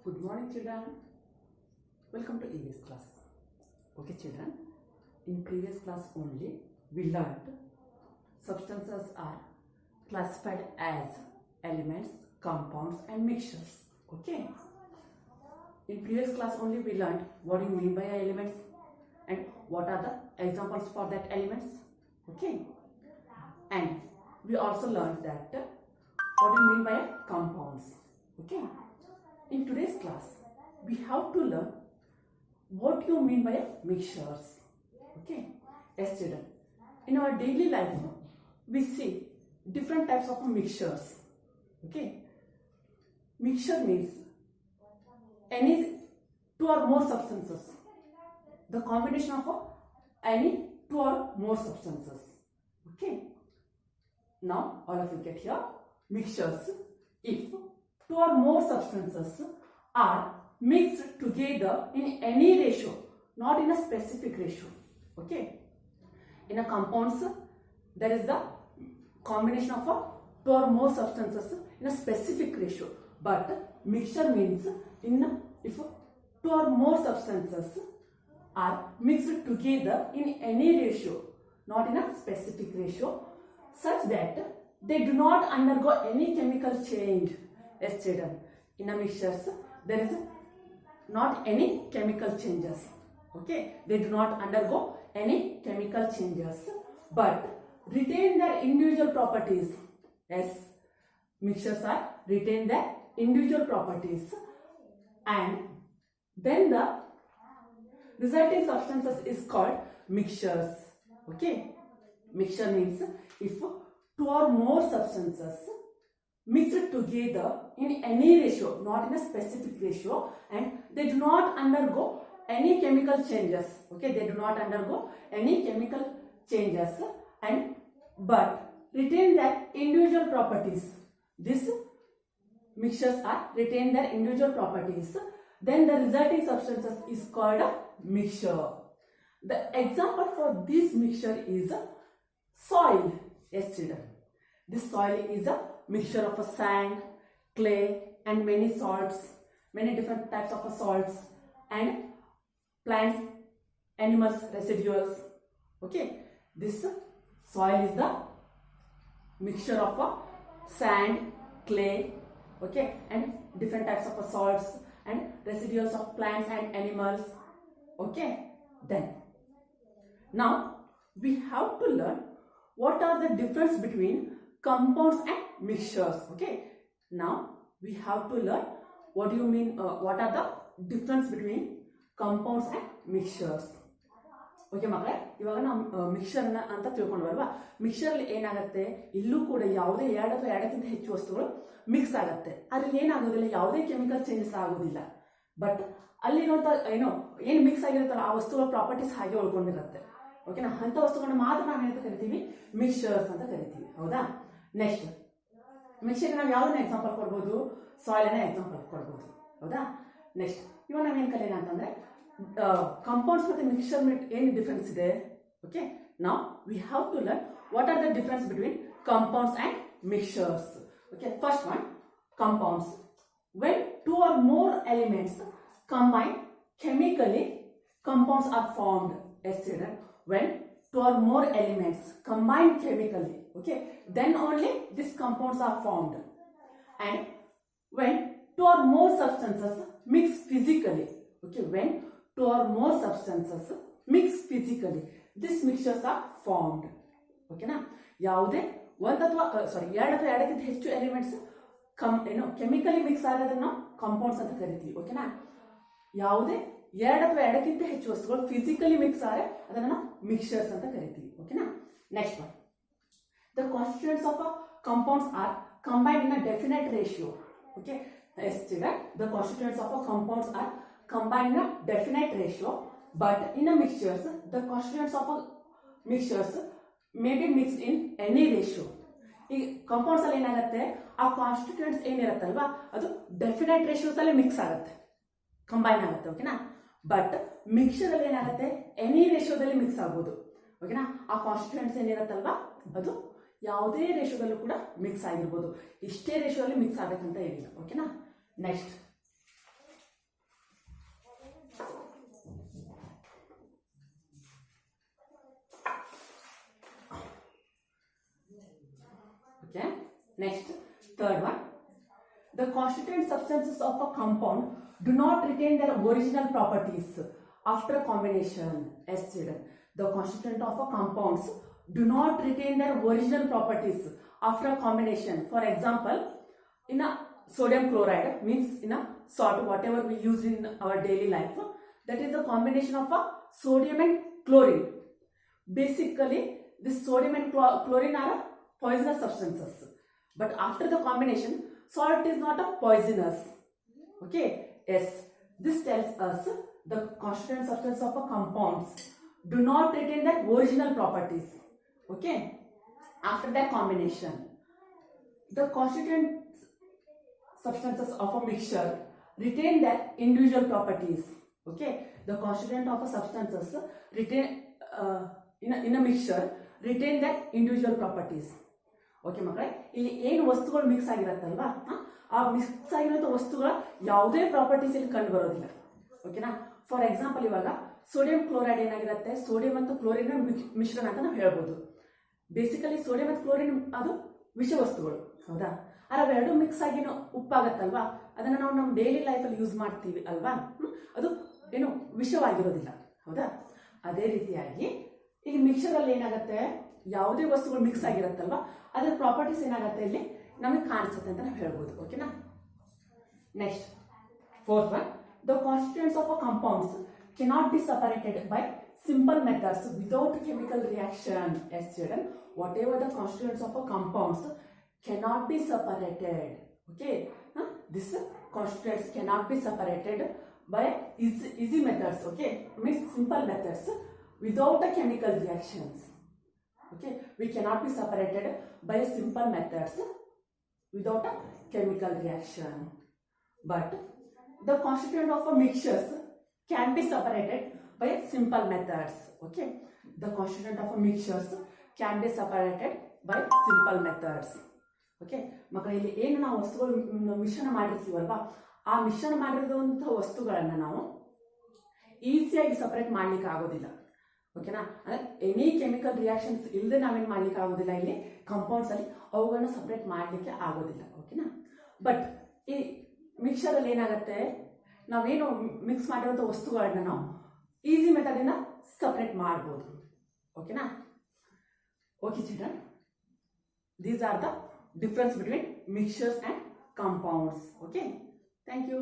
Good morning, children. Welcome to EVS class. Okay, children. In previous class only, we learned substances are classified as elements, compounds, and mixtures. Okay. In previous class only, we learned what do you mean by elements and what are the examples for that elements. Okay. And we also learned that what do you mean by compounds. Okay. In today's class, we have to learn what you mean by mixtures. Okay. Yes, children. In our daily life, we see different types of mixtures. Okay. Mixture means any two or more substances. The combination of any two or more substances. Okay. Now, all of you get here. Mixtures. If two or more substances are mixed together in any ratio, not in a specific ratio. Okay. In a compounds, there is the combination of two or more substances in a specific ratio. But mixture means if two or more substances are mixed together in any ratio, not in a specific ratio, such that they do not undergo any chemical change. Yes, children. In a mixtures, there is not any chemical changes. Okay, they do not undergo any chemical changes, but retain their individual properties. Yes, mixtures are retain their individual properties, and then the resulting substances is called mixtures. Okay, mixture means if two or more substances mixed together in any ratio, not in a specific ratio, and they do not undergo any chemical changes. Okay, they do not undergo any chemical changes, and but retain their individual properties. These mixtures are retain their individual properties. Then the resulting substances is called a mixture. The example for this mixture is soil. Yes, children. This soil is a mixture of a sand, clay, and many salts, many different types of salts, and plants, animals, residuals. Okay, this soil is the mixture of a sand, clay, okay, and different types of salts and residuals of plants and animals. Okay, then now we have to learn what are the difference between compounds and mixtures. Okay, now we have to learn what do you mean, what are the difference between compounds and mixtures. Okay ಮಕ್ಕಳೇ, ಇವಾಗ ನಾವು ಮಿಕ್ಸರ್ನ ಅಂತ ತಿಳ್ಕೊಂಡ್ವಲ್ವಾ. ಮಿಕ್ಸರ್ಲಿ ಏನಾಗುತ್ತೆ, ಇಲ್ಲೂ ಕೂಡ ಯಾವುದೇ ಎರಡು ಅಥವಾ ಎರಡಕ್ಕಿಂತ ಹೆಚ್ಚು ವಸ್ತುಗಳು ಮಿಕ್ಸ್ ಆಗುತ್ತೆ. ಅದ್ರಲ್ಲಿ ಏನಾಗೋದಿಲ್ಲ, ಯಾವುದೇ ಕೆಮಿಕಲ್ ಚೇಂಜಸ್ ಆಗೋದಿಲ್ಲ. ಬಟ್ ಅಲ್ಲಿರುವಂಥ ಏನು ಮಿಕ್ಸ್ ಆಗಿರುತ್ತಲ್ಲ ಆ ವಸ್ತುಗಳ ಪ್ರಾಪರ್ಟೀಸ್ ಹಾಗೆ ಉಳ್ಕೊಂಡಿರುತ್ತೆ. ಓಕೆನಾ, ಅಂಥ ವಸ್ತುಗಳನ್ನ ಮಾತ್ರ ನಾವು ಏನಂತ ಕರಿತೀವಿ, ಮಿಕ್ಸರ್ಸ್ ಅಂತ ಕರಿತೀವಿ. ಹೌದಾ. ನೆಕ್ಸ್ಟ್ ಮಿಕ್ಸರ್ಗೆ ನಾವು ಯಾವುದನ್ನ ಎಕ್ಸಾಂಪಲ್ ಕೊಡ್ಬೋದು, ಸಾಯಿಲನ್ನ ಎಕ್ಸಾಂಪಲ್ ಕೊಡ್ಬೋದು. ಹೌದಾ. ನೆಕ್ಸ್ಟ್ ಇವಾಗ ನಾವೇನು ಕಲಿಯೋಣ ಅಂತಂದ್ರೆ compounds with mixture any difference there. Okay, now we have to learn what are the difference between compounds and mixtures. Okay, first one, compounds. When two or more elements combine chemically, compounds are formed. Yes, children. When two or more elements combine chemically, okay, then only these compounds are formed. And when two or more substances mix physically, okay, when two or more substances mix physically, these mixtures are formed. ಓಕೆನಾ, ಯಾವುದೇ ಎರಡು ಅಥವಾ ಎರಡಕ್ಕಿಂತ ಹೆಚ್ಚು elements chemically mix ಆಗೋದನ್ನ ನಾವು compounds ಅಂತ ಕರಿತೀವಿ. ಓಕೆನಾ, ಯಾವುದೇ ಎರಡು ಅಥವಾ ಎರಡಕ್ಕಿಂತ ಹೆಚ್ಚು ವಸ್ತುಗಳು ಫಿಸಿಕಲಿ ಮಿಕ್ಸ್ ಆದರೆ ಅದನ್ನ ನಾವು ಮಿಕ್ಸ್ಚರ್ಸ್ ಅಂತ ಕರಿತೀವಿ. ಓಕೆನಾ. Next one, the constituents of compounds are combined in a definite ratio. Okay, the constituents of compounds are combined in a definite ratio, but in a mixtures the constituents of mixtures may be mixed in any ratio. ಈ compounds ಅಲ್ಲಿ ಏನಾಗುತ್ತೆ, ಆ constituents ಏನಿರುತ್ತಲ್ವಾ ಅದು definite ratios ಅಲ್ಲಿ mix ಆಗುತ್ತೆ, combine ಆಗುತ್ತೆ. ಓಕೆನಾ. But mixture ಅಲ್ಲಿ ಏನಾಗುತ್ತೆ, ಎನಿ ರೇಷಿಯೋದಲ್ಲಿ ಮಿಕ್ಸ್ ಆಗ್ಬೋದು. ಓಕೆನಾ, ಆ ಕಾನ್ಸ್ಟಿಟ್ಯೂಯೆಂಟ್ಸ್ ಏನಿರುತ್ತಲ್ವಾ ಅದು ಯಾವುದೇ ರೇಷಿಯೋದಲ್ಲೂ ಕೂಡ ಮಿಕ್ಸ್ ಆಗಿರ್ಬೋದು. ಇಷ್ಟೇ ರೇಷಿಯೋ ಅಲ್ಲಿ ಮಿಕ್ಸ್ ಆಗಬೇಕಂತ ಏನಿಲ್ಲ. ಓಕೆನಾ. Next Next, third one. The constituent substances of a compound do not retain their original properties after combination. Yes, children. The constituent of a compounds do not retain their original properties after combination. For example, in a sodium chloride, means in a salt, whatever we use in our daily life, that is a combination of a sodium and chlorine. Basically, this sodium and chlorine are poisonous substances. But after the combination, salt is not a poisonous. Okay, yes, this tells us the constituent substance of a compounds do not retain their original properties. Okay, after that combination, the constituent substances of a mixture retain their individual properties. Okay, the constituent of a substances retain in a mixture retain their individual properties. Okay ಮಕ್ಕಳೇ, ಇಲ್ಲಿ ಏನು ವಸ್ತುಗಳು mix ಆಗಿರತ್ತಲ್ವಾ, ಆ mix ಆಗಿರೋ ವಸ್ತುಗಳ ಯಾವುದೇ properties ಇಲ್ಲಿ ಕಂಡು ಬರೋದಿಲ್ಲ. ಓಕೆನಾ. ಫಾರ್ ಎಕ್ಸಾಂಪಲ್, ಇವಾಗ ಸೋಡಿಯಂ ಕ್ಲೋರೈಡ್ ಏನಾಗಿರುತ್ತೆ, ಸೋಡಿಯಂ ಮತ್ತು ಕ್ಲೋರಿನ್ ಮಿಶ್ರಣ ಅಂತ ನಾವು ಹೇಳ್ಬೋದು. ಬೇಸಿಕಲಿ ಸೋಡಿಯಂ ಮತ್ತು ಕ್ಲೋರಿನ್ ಅದು ವಿಷ ವಸ್ತುಗಳು, ಹೌದಾ. ಅವೆರಡು ಮಿಕ್ಸ್ ಆಗಿ ಉಪ್ಪಾಗತ್ತಲ್ವಾ, ಅದನ್ನು ನಾವು ನಮ್ಮ ಡೈಲಿ ಲೈಫಲ್ಲಿ ಯೂಸ್ ಮಾಡ್ತೀವಿ ಅಲ್ವಾ, ಅದು ಏನು ವಿಷವಾಗಿರೋದಿಲ್ಲ, ಹೌದಾ. ಅದೇ ರೀತಿಯಾಗಿ ಈಗ ಮಿಕ್ಸರಲ್ಲಿ ಏನಾಗುತ್ತೆ, ಯಾವುದೇ ವಸ್ತುಗಳು ಮಿಕ್ಸ್ ಆಗಿರುತ್ತಲ್ವಾ, ಅದರ ಪ್ರಾಪರ್ಟೀಸ್ ಏನಾಗುತ್ತೆ ಇಲ್ಲಿ ನಮಗೆ ಕಾಣಿಸುತ್ತೆ ಅಂತ ನಾವು ಹೇಳ್ಬೋದು. ಓಕೆನಾ. Next, fourth one. The constituents of a compounds cannot be separated by simple methods without chemical reaction. Yes, children, whatever the constituents of a compounds cannot be separated. Okay, this constituents cannot be separated by easy methods. Okay, means simple methods without the chemical reactions. Okay, we cannot be separated by simple methods without a chemical reaction. But the constituent of a mixtures can be separated by simple methods. Okay, the constituent of a mixtures can be separated by simple methods. Okay, ಮಕ್ಕಳೇ, ಇಲ್ಲಿ ಏನು ನಾವು ವಸ್ತುಗಳು ಮಿಶ್ರಣ ಮಾಡಿರ್ತೀವಲ್ವಾ, ಆ ಮಿಶ್ರಣ ಮಾಡಿರೋಂಥ ವಸ್ತುಗಳನ್ನು ನಾವು ಈಸಿಯಾಗಿ ಸಪರೇಟ್ ಮಾಡ್ಲಿಕ್ಕೆ ಆಗೋದಿಲ್ಲ. ಓಕೆನಾ. ಅಂದರೆ ಎನಿ ಕೆಮಿಕಲ್ ರಿಯಾಕ್ಷನ್ಸ್ ಇಲ್ಲದೆ ನಾವೇನು ಮಾಡ್ಲಿಕ್ಕೆ ಆಗೋದಿಲ್ಲ, ಇಲ್ಲಿ ಕಂಪೌಂಡ್ಸ್ ಅಲ್ಲಿ ಅವುಗಳನ್ನ ಸಪರೇಟ್ ಮಾಡಲಿಕ್ಕೆ ಆಗೋದಿಲ್ಲ. ಓಕೆನಾ. ಬಟ್ ಈ ಮಿಕ್ಸರಲ್ಲಿ ಏನಾಗುತ್ತೆ, ನಾವೇನು ಮಿಕ್ಸ್ ಮಾಡಿರೋಂಥ ವಸ್ತುಗಳನ್ನ ನಾವು ಈಸಿ ಮೆಥಡಿಂದ ಸಪರೇಟ್ ಮಾಡ್ಬೋದು. ಓಕೆನಾ. Okay children, these are the difference between mixtures and compounds. Okay, thank you.